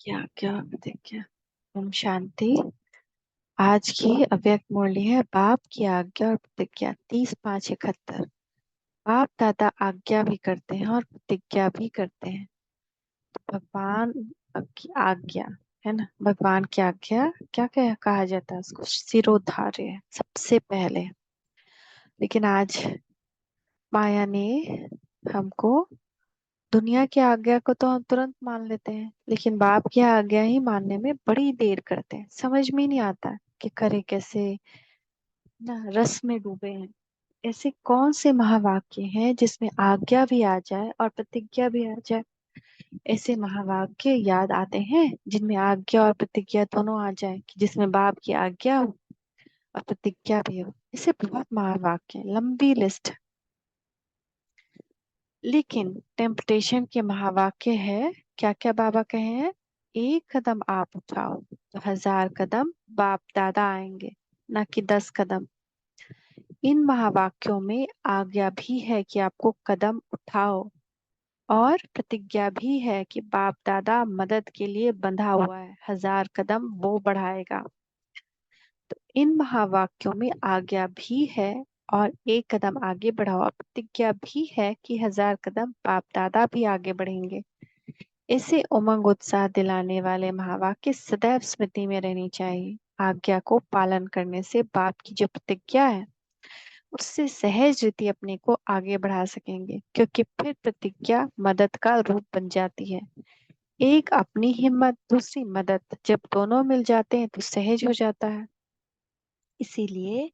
क्या क्या देखिए। ओम शांति। आज की अव्यक्त मुरली है बाप की आज्ञा और प्रतिज्ञा 30-5-71। बाप दादा आज्ञा भी करते हैं और प्रतिज्ञा भी करते हैं। तो भगवान की आज्ञा है ना, भगवान की आज्ञा क्या क्या कहा जाता है उसको, सिरोधार्य है सबसे पहले। लेकिन आज माया ने हमको, दुनिया की आज्ञा को तो हम तुरंत मान लेते हैं, लेकिन बाप की आज्ञा ही मानने में बड़ी देर करते हैं। समझ में नहीं आता कि करे कैसे, ना रस में डूबे हैं। ऐसे कौन से महावाक्य हैं जिसमें आज्ञा भी आ जाए और प्रतिज्ञा भी आ जाए? ऐसे महावाक्य याद आते हैं जिनमें आज्ञा और प्रतिज्ञा दोनों आ जाए, कि जिसमें बाप की आज्ञा हो और प्रतिज्ञा भी हो। ऐसे बहुत महावाक्य हैं, लंबी लिस्ट। लेकिन टेम्पटेशन के महावाक्य है, क्या क्या बाबा कहे हैं? एक कदम आप उठाओ तो 1000 कदम बाप दादा आएंगे, ना कि 10 कदम। इन महावाक्यों में आज्ञा भी है कि आपको कदम उठाओ, और प्रतिज्ञा भी है कि बाप दादा मदद के लिए बंधा हुआ है, 1000 कदम वो बढ़ाएगा। तो इन महावाक्यों में आज्ञा भी है और एक कदम आगे बढ़ाओ, और प्रतिज्ञा भी है कि 1000 कदम बाप दादा भी आगे बढ़ेंगे। इसे उमंग उत्साह दिलाने वाले महावाक्य सदैव स्मृति में रहनी चाहिए। आज्ञा को पालन करने से बाप की जो प्रतिज्ञा है उससे सहज रीति अपने को आगे बढ़ा सकेंगे, क्योंकि फिर प्रतिज्ञा मदद का रूप बन जाती है। एक अपनी हिम्मत, दूसरी मदद, जब दोनों मिल जाते हैं तो सहज हो जाता है। इसीलिए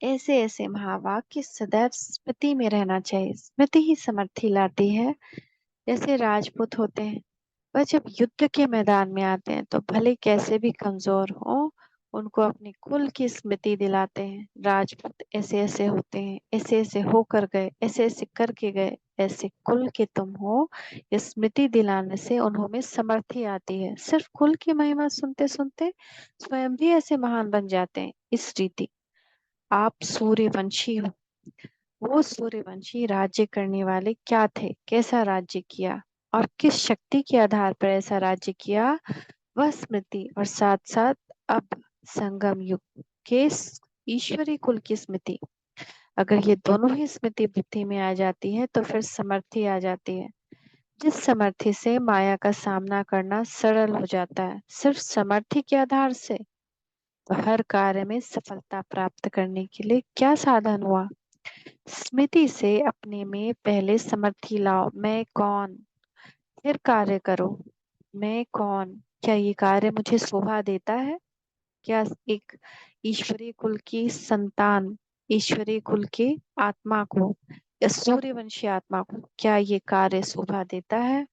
ऐसे ऐसे महावाक्य सदैव स्मृति में रहना चाहिए। स्मृति ही समर्थी लाती है। जैसे राजपूत होते हैं, वह जब युद्ध के मैदान में आते हैं तो भले कैसे भी कमजोर हो, उनको अपने कुल की स्मृति दिलाते हैं। राजपूत ऐसे ऐसे होते हैं, ऐसे ऐसे होकर गए, ऐसे ऐसे करके गए, ऐसे कुल के तुम हो। ये स्मृति दिलाने से उन्हों में समर्थी आती है। सिर्फ कुल की महिमा सुनते सुनते स्वयं भी ऐसे महान बन जाते हैं। इस रीति आप सूर्यवंशी हो। वो सूर्यवंशी राज्य करने वाले क्या थे, कैसा राज्य किया और किस शक्ति के आधार पर ऐसा राज्य किया, वह स्मृति, और साथ साथ अब संगम युग के ईश्वरी कुल की स्मृति। अगर ये दोनों ही स्मृति बुद्धि में आ जाती है तो फिर समर्थी आ जाती है, जिस समर्थी से माया का सामना करना सरल हो जाता है। सिर्फ समर्थी के आधार से तो हर कार्य में सफलता प्राप्त करने के लिए क्या साधन हुआ? स्मृति से अपने में पहले समर्थी लाओ। मैं कौन, फिर कार्य करो। मैं कौन, क्या ये कार्य मुझे शोभा देता है? क्या एक ईश्वरीय कुल की संतान, ईश्वरीय कुल की आत्मा को या सूर्यवंशी आत्मा को क्या ये कार्य शोभा देता है?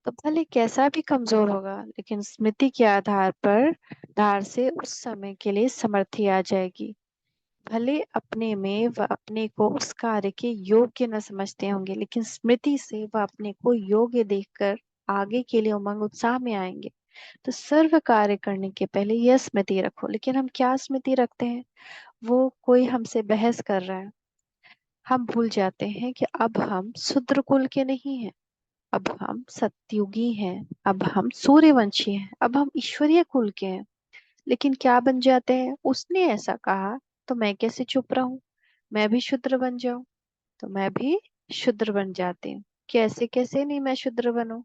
तो भले कैसा भी कमजोर होगा, लेकिन स्मृति के आधार पर धार से उस समय के लिए समर्थी आ जाएगी। भले अपने में वह अपने को उस कार्य के योग्य न समझते होंगे, लेकिन स्मृति से वह अपने को योग्य देखकर आगे के लिए उमंग उत्साह में आएंगे। तो सर्व कार्य करने के पहले यह स्मृति रखो। लेकिन हम क्या स्मृति रखते हैं? वो कोई हमसे बहस कर रहा है, हम भूल जाते हैं कि अब हम शूद्र कुल के नहीं हैं, अब हम सतयुगी हैं, अब हम सूर्यवंशी हैं, अब हम ईश्वरीय कुल के हैं। लेकिन क्या बन जाते हैं? उसने ऐसा कहा तो मैं कैसे चुप रहूं? मैं भी शूद्र बन जाऊं? तो मैं भी शूद्र बन जाती हूँ। कैसे कैसे नहीं मैं शूद्र बनूं?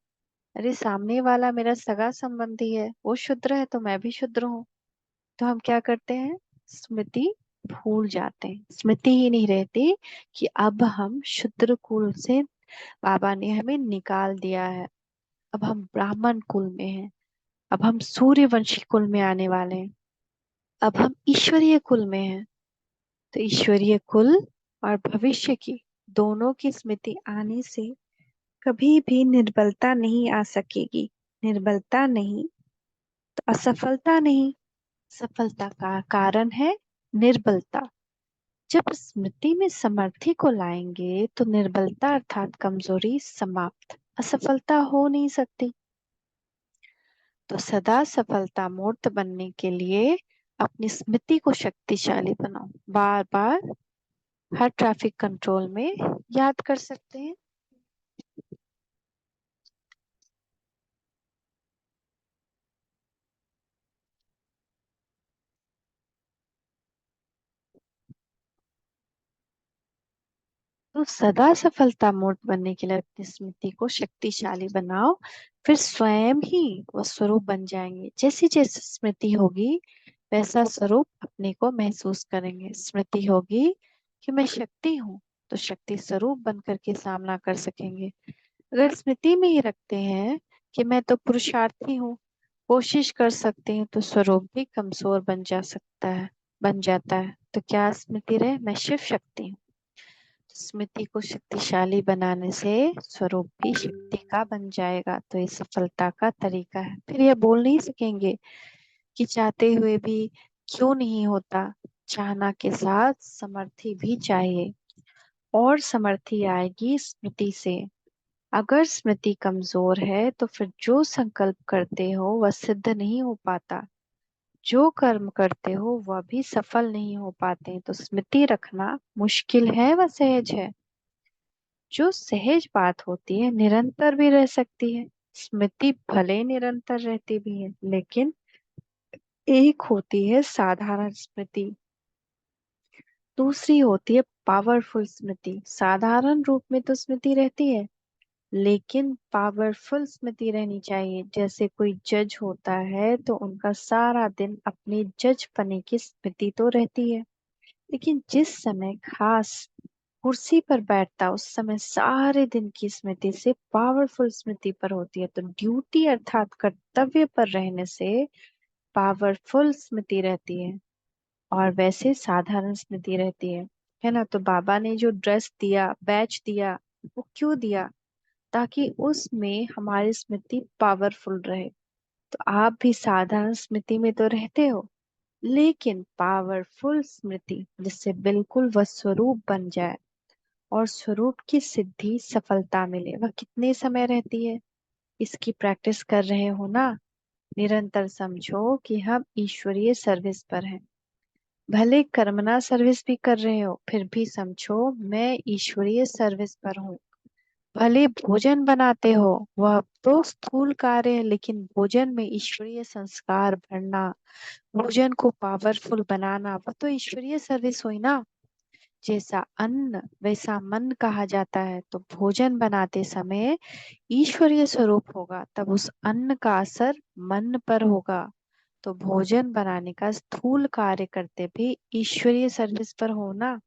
अरे सामने वाला मेरा सगा संबंधी है, वो शूद्र है तो मैं भी शूद्र हूँ। तो हम क्या करते हैं? स्मृति भूल जाते हैं, स्मृति ही नहीं रहती कि अब हम शूद्र कुल से बाबा ने हमें निकाल दिया है, अब हम ब्राह्मण कुल में हैं, अब हम सूर्यवंशी कुल में आने वाले हैं, अब हम ईश्वरीय कुल में हैं। तो ईश्वरीय कुल और भविष्य की दोनों की स्मृति आने से कभी भी निर्बलता नहीं आ सकेगी। निर्बलता नहीं तो असफलता नहीं। सफलता का कारण है निर्बलता। जब स्मृति में समर्थी को लाएंगे तो निर्बलता अर्थात कमजोरी समाप्त, असफलता हो नहीं सकती। तो सदा सफलता मूर्त बनने के लिए अपनी स्मृति को शक्तिशाली बनाओ। बार बार हर ट्रैफिक कंट्रोल में याद कर सकते हैं। तो सदा सफलता मूर्त बनने के लिए अपनी स्मृति को शक्तिशाली बनाओ, फिर स्वयं ही वह स्वरूप बन जाएंगे। जैसी जैसी स्मृति होगी वैसा स्वरूप अपने को महसूस करेंगे। स्मृति होगी कि मैं शक्ति हूँ, तो शक्ति स्वरूप बन करके सामना कर सकेंगे। अगर स्मृति में ही रखते हैं कि मैं तो पुरुषार्थी हूँ, कोशिश कर सकती हूँ, तो स्वरूप भी कमजोर बन जाता है। तो क्या स्मृति रहे, मैं शिव शक्ति हूँ। स्मृति को शक्तिशाली बनाने से स्वरूप भी शक्ति का बन जाएगा। तो ये सफलता का तरीका है। फिर यह बोल नहीं सकेंगे कि चाहते हुए भी क्यों नहीं होता। चाहना के साथ समर्थी भी चाहिए, और समर्थी आएगी स्मृति से। अगर स्मृति कमजोर है तो फिर जो संकल्प करते हो वह सिद्ध नहीं हो पाता, जो कर्म करते हो वह भी सफल नहीं हो पाते। तो स्मृति रखना मुश्किल है व सहज है। जो सहज बात होती है निरंतर भी रह सकती है। स्मृति भले निरंतर रहती भी है, लेकिन एक होती है साधारण स्मृति, दूसरी होती है पावरफुल स्मृति। साधारण रूप में तो स्मृति रहती है, लेकिन पावरफुल स्मृति रहनी चाहिए। जैसे कोई जज होता है तो उनका सारा दिन अपने जज पने की स्मृति तो रहती है, लेकिन जिस समय खास कुर्सी पर बैठता उस समय सारे दिन की स्मृति से पावरफुल स्मृति पर होती है। तो ड्यूटी अर्थात कर्तव्य पर रहने से पावरफुल स्मृति रहती है, और वैसे साधारण स्मृति रहती है ना। तो बाबा ने जो ड्रेस दिया, बैच दिया, वो क्यों दिया? ताकि उसमें हमारी स्मृति पावरफुल रहे। तो आप भी साधारण स्मृति में तो रहते हो, लेकिन पावरफुल स्मृति जिससे बिल्कुल वह स्वरूप बन जाए, और स्वरूप की सिद्धि सफलता मिले, वह कितने समय रहती है? इसकी प्रैक्टिस कर रहे हो ना। निरंतर समझो कि हम ईश्वरीय सर्विस पर हैं। भले कर्मणा सर्विस भी कर रहे हो, फिर भी समझो मैं ईश्वरीय सर्विस पर हूँ। भले भोजन बनाते हो, वह तो स्थूल कार्य है, लेकिन भोजन में ईश्वरीय संस्कार भरना, भोजन को पावरफुल बनाना, वह तो ईश्वरीय सर्विस हुई ना। जैसा अन्न वैसा मन कहा जाता है। तो भोजन बनाते समय ईश्वरीय स्वरूप होगा, तब उस अन्न का असर मन पर होगा। तो भोजन बनाने का स्थूल कार्य करते भी ईश्वरीय सर्विस पर हो ना।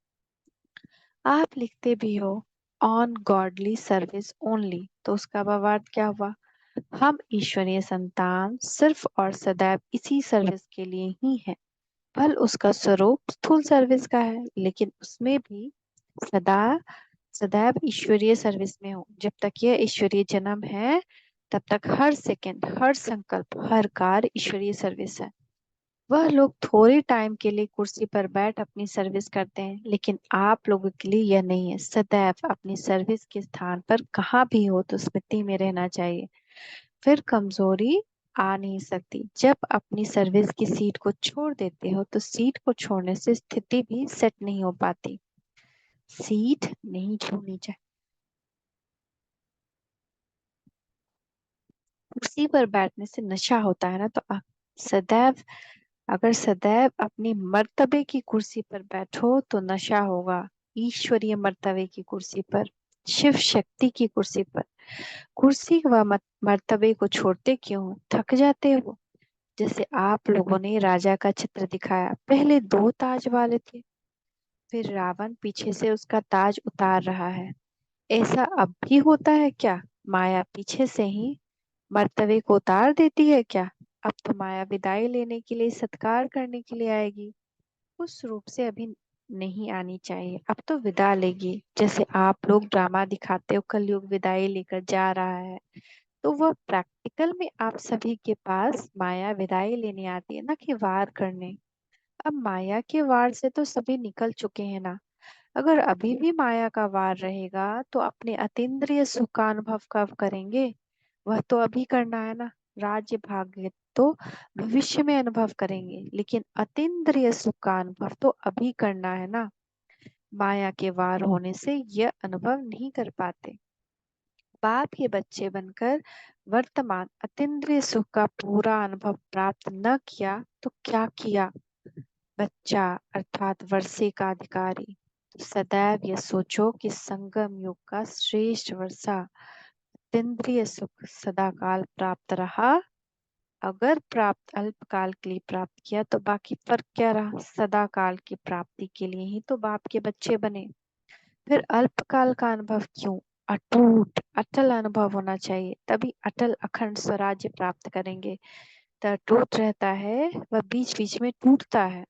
आप लिखते भी हो ऑन गॉडली सर्विस ओनली, तो उसका भावार्थ क्या हुआ? हम ईश्वरीय संतान सिर्फ और सदैव इसी सर्विस के लिए ही हैं। फल उसका स्वरूप स्थूल सर्विस का है, लेकिन उसमें भी सदा सदैव ईश्वरीय सर्विस में हो। जब तक यह ईश्वरीय जन्म है, तब तक हर सेकंड, हर संकल्प, हर कार्य ईश्वरीय सर्विस है। वह लोग थोड़े टाइम के लिए कुर्सी पर बैठ अपनी सर्विस करते हैं, लेकिन आप लोगों के लिए यह नहीं है। सदैव अपनी सर्विस के स्थान पर कहाँ भी हो तो स्मृति में रहना चाहिए। फिर कमजोरी आ नहीं सकती। जब अपनी सर्विस की सीट को छोड़ देते हो तो सीट को छोड़ने से स्थिति भी सेट नहीं हो पाती। सीट नहीं छोड़नी चाहिए। कुर्सी पर बैठने से नशा होता है ना। तो सदैव, अगर सदैव अपनी मर्तबे की कुर्सी पर बैठो तो नशा होगा। ईश्वरीय मर्तबे की कुर्सी पर, शिव शक्ति की कुर्सी पर। कुर्सी व मर्तबे को छोड़ते क्यों हो? थक जाते हो। जैसे आप लोगों ने राजा का चित्र दिखाया, पहले दो ताज वाले थे, फिर रावण पीछे से उसका ताज उतार रहा है। ऐसा अब भी होता है क्या? माया पीछे से ही मर्तबे को उतार देती है क्या? अब तो माया विदाई लेने के लिए, सत्कार करने के लिए आएगी। उस रूप से अभी नहीं आनी चाहिए, अब तो विदा लेगी। जैसे आप लोग ड्रामा दिखाते हो कलयुग विदाई लेकर जा रहा है, तो वह प्रैक्टिकल में आप सभी के पास माया विदाई लेने आती है ना, कि वार करने। अब माया के वार से तो सभी निकल चुके हैं ना। अगर अभी भी माया का वार रहेगा तो अपने अतीन्द्रिय सुख का अनुभव कब करेंगे? वह तो अभी करना है ना। राज्य भाग्य तो भविष्य में अनुभव करेंगे, लेकिन अतीन्द्रिय सुख का अनुभव तो अभी करना है ना। माया के वार होने से यह अनुभव नहीं कर पाते। बाप के बच्चे बनकर वर्तमान अतीन्द्रिय सुख का पूरा अनुभव प्राप्त न किया तो क्या किया? बच्चा अर्थात वर्षे का अधिकारी। सदैव ये सोचो कि संगम युग का श्रेष्ठ वर्षा तीन्द्रिय सुख सदाकाल प्राप्त रहा। अगर प्राप्त अल्पकाल के लिए प्राप्त किया तो बाकी फर्क क्या रहा? सदा काल की प्राप्ति के लिए ही तो बाप के बच्चे बने। फिर अल्पकाल का अनुभव क्यों? अटूट अटल अनुभव होना चाहिए, तभी अटल अखंड स्वराज्य प्राप्त करेंगे। तो टूट रहता है, वह बीच बीच में टूटता है।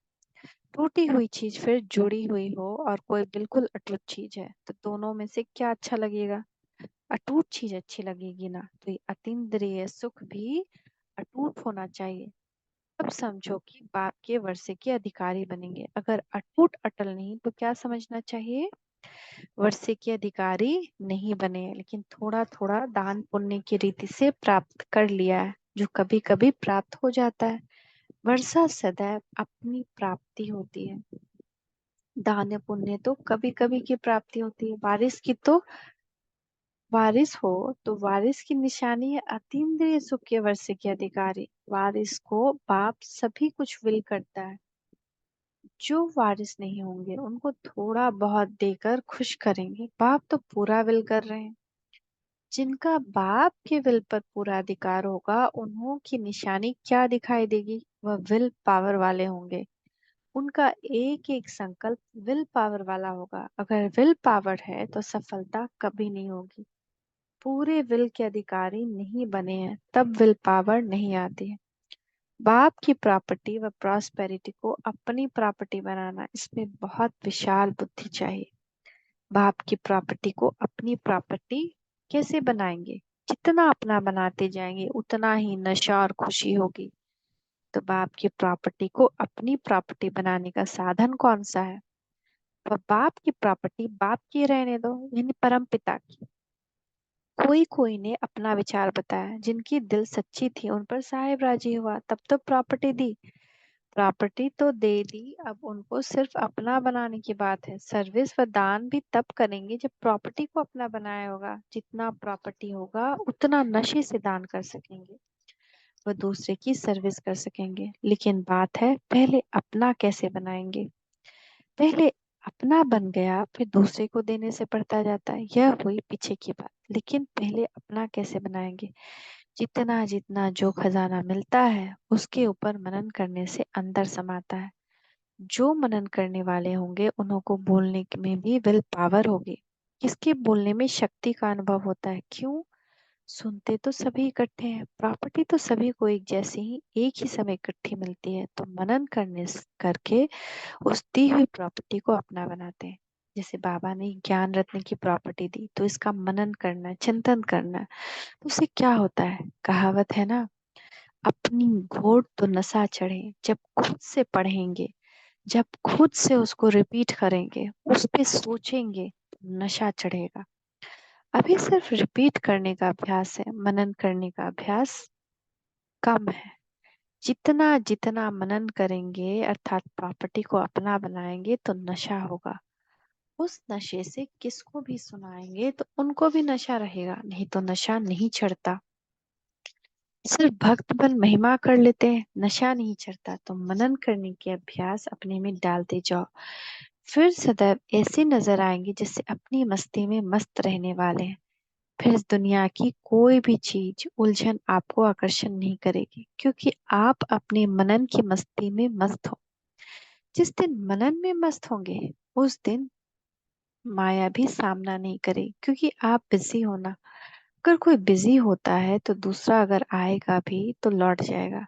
टूटी हुई चीज फिर जुड़ी हुई हो और कोई बिल्कुल अटूट चीज है, तो दोनों में से क्या अच्छा लगेगा? अटूट चीज अच्छी लगेगी ना। तो ये अतीन्द्रिय सुख भी अटूट होना चाहिए। अब समझो कि बाप के वर्षे के अधिकारी बनेंगे। अगर अटूट अटल नहीं तो क्या समझना चाहिए? वर्षे के अधिकारी नहीं बने, लेकिन थोड़ा थोड़ा दान पुण्य की रीति से प्राप्त कर लिया है, जो कभी कभी प्राप्त हो जाता है। वर्षा सदैव अपनी प्राप्ति होती है, दान पुण्य तो कभी कभी की प्राप्ति होती है। वारिस हो तो वारिस की निशानी है अतीन्द्रिय सुख के वर्षे के अधिकारी। वारिस को बाप सभी कुछ विल करता है। जो वारिस नहीं होंगे उनको थोड़ा बहुत देकर खुश करेंगे, बाप तो पूरा विल कर रहे हैं। जिनका बाप के विल पर पूरा अधिकार होगा उन्हों की निशानी क्या दिखाई देगी? वह विल पावर वाले होंगे। उनका एक एक संकल्प विल पावर वाला होगा। अगर विल पावर है तो सफलता कभी नहीं होगी। पूरे विल के अधिकारी नहीं बने हैं तब विल पावर नहीं आती है। बाप की प्रॉपर्टी व प्रॉस्पेरिटी को अपनी प्रॉपर्टी बनाना, इसमें बहुत विशाल बुद्धि चाहिए। बाप की प्रॉपर्टी को अपनी प्रॉपर्टी कैसे बनाएंगे? जितना अपना बनाते जाएंगे उतना ही नशा और खुशी होगी। तो बाप की प्रॉपर्टी को अपनी प्रॉपर्टी बनाने का साधन कौन सा है? वह बाप की प्रॉपर्टी बाप की रहने दो, यानी परम पिता की। कोई कोई ने अपना विचार बताया, जिनकी दिल सच्ची थी उन पर साहेब राजी हुआ, तब तो प्रॉपर्टी दी। प्रॉपर्टी तो दे दी, अब उनको सिर्फ अपना बनाने की बात है। सर्विस व दान भी तब करेंगे जब प्रॉपर्टी को अपना बनाया होगा। जितना प्रॉपर्टी होगा उतना नशे से दान कर सकेंगे, वह दूसरे की सर्विस कर सकेंगे। लेकिन बात है पहले अपना कैसे बनाएंगे। पहले अपना बन गया फिर दूसरे को देने से बढ़ता जाता है, यह हुई पीछे की बात। लेकिन पहले अपना कैसे बनाएंगे? जितना जितना जो खजाना मिलता है उसके ऊपर मनन करने से अंदर समाता है। जो मनन करने वाले होंगे उन्हों को बोलने में भी विल पावर होगी। किसके बोलने में शक्ति का अनुभव होता है? क्यों? सुनते तो सभी इकट्ठे हैं, प्रॉपर्टी तो सभी को एक जैसी ही एक ही समय इकट्ठी मिलती है, तो मनन करके उस दी हुई प्रॉपर्टी को अपना बनाते हैं। जैसे बाबा ने ज्ञान रत्न की प्रॉपर्टी दी तो इसका मनन करना, चिंतन करना, तो उससे क्या होता है? कहावत है ना, अपनी घोट तो नशा चढ़े। जब खुद से पढ़ेंगे, जब खुद से उसको रिपीट करेंगे, उस पे सोचेंगे, नशा चढ़ेगा। अभी सिर्फ रिपीट करने का अभ्यास है, मनन करने का अभ्यास कम है। जितना जितना मनन करेंगे अर्थात प्रॉपर्टी को अपना बनाएंगे तो नशा होगा। उस नशे से किसको भी सुनाएंगे तो उनको भी नशा रहेगा, नहीं तो नशा नहीं चढ़ता। सिर्फ भक्त बन महिमा कर लेते हैं, नशा नहीं चढ़ता। तो मनन करने के अभ्यास अपने में डालते जाओ, फिर सदैव ऐसे नजर आएंगे जैसे अपनी मस्ती में मस्त रहने वाले हैं। फिर इस दुनिया की कोई भी चीज उलझन आपको आकर्षण नहीं करेगी, क्योंकि आप अपने मनन की मस्ती में मस्त हो। जिस दिन मनन में मस्त होंगे उस दिन माया भी सामना नहीं करेगी, क्योंकि आप बिजी हो ना। अगर कोई बिजी होता है तो दूसरा अगर आएगा भी तो लौट जाएगा,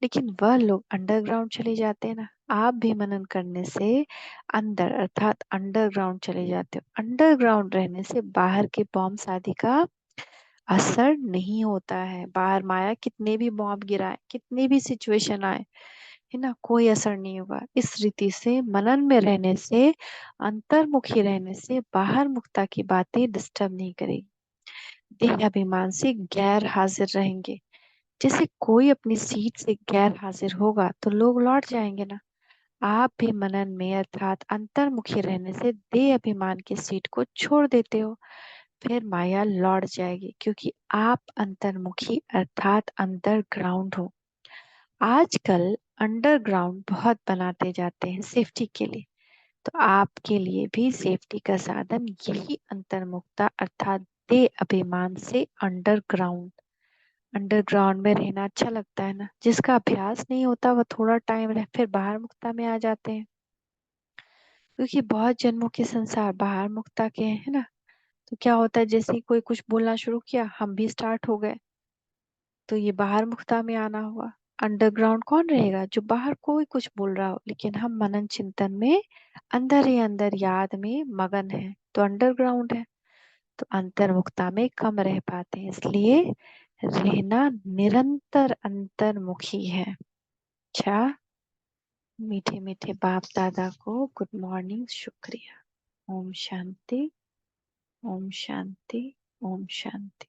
लेकिन वह लोग अंडरग्राउंड चले जाते हैं ना। आप भी मनन करने से अंदर अर्थात अंडरग्राउंड चले जाते हो। अंडरग्राउंड रहने से बाहर के बॉम्ब आदि का असर नहीं होता है। बाहर माया कितने भी बॉम्ब गिराए, कितने भी सिचुएशन आए, है ना, कोई असर नहीं होगा। इस रीति से मनन में रहने से, अंतर्मुखी रहने से बाहर मुक्ता की बातें डिस्टर्ब नहीं करेगी। देह अभिमान से गैर हाजिर रहेंगे। जैसे कोई अपनी सीट से गैर हाजिर होगा तो लोग लौट जाएंगे ना। आप भी मनन में अर्थात अंतर्मुखी रहने से देह अभिमान की सीट को छोड़ देते हो, फिर माया लौट जाएगी, क्योंकि आप अंतर्मुखी अर्थात अंडरग्राउंड हो। आजकल अंडरग्राउंड बहुत बनाते जाते हैं सेफ्टी के लिए, तो आपके लिए भी सेफ्टी का साधन यही अंतर्मुखता अर्थात दे अभिमान से अंडरग्राउंड। अंडरग्राउंड में रहना अच्छा लगता है ना, जिसका अभ्यास नहीं होता वह थोड़ा टाइम रह फिर बाहर मुक्ता में आ जाते हैं, क्योंकि बहुत जन्मों के संसार बाहर मुक्ता के हैं ना। तो क्या होता है, जैसे ही कोई कुछ बोलना शुरू किया हम भी स्टार्ट हो गए, तो ये बाहर मुक्ता में आना हुआ। अंडरग्राउंड कौन रहेगा, जो बाहर कोई कुछ बोल रहा हो लेकिन हम मनन चिंतन में अंदर ही अंदर याद में मगन है, तो अंडरग्राउंड है। तो अंतर्मुखता में कम रह पाते हैं, इसलिए रहना निरंतर अंतर्मुखी है। अच्छा, मीठे मीठे बाप दादा को गुड मॉर्निंग, शुक्रिया। ओम शांति, ओम शांति, ओम शांति।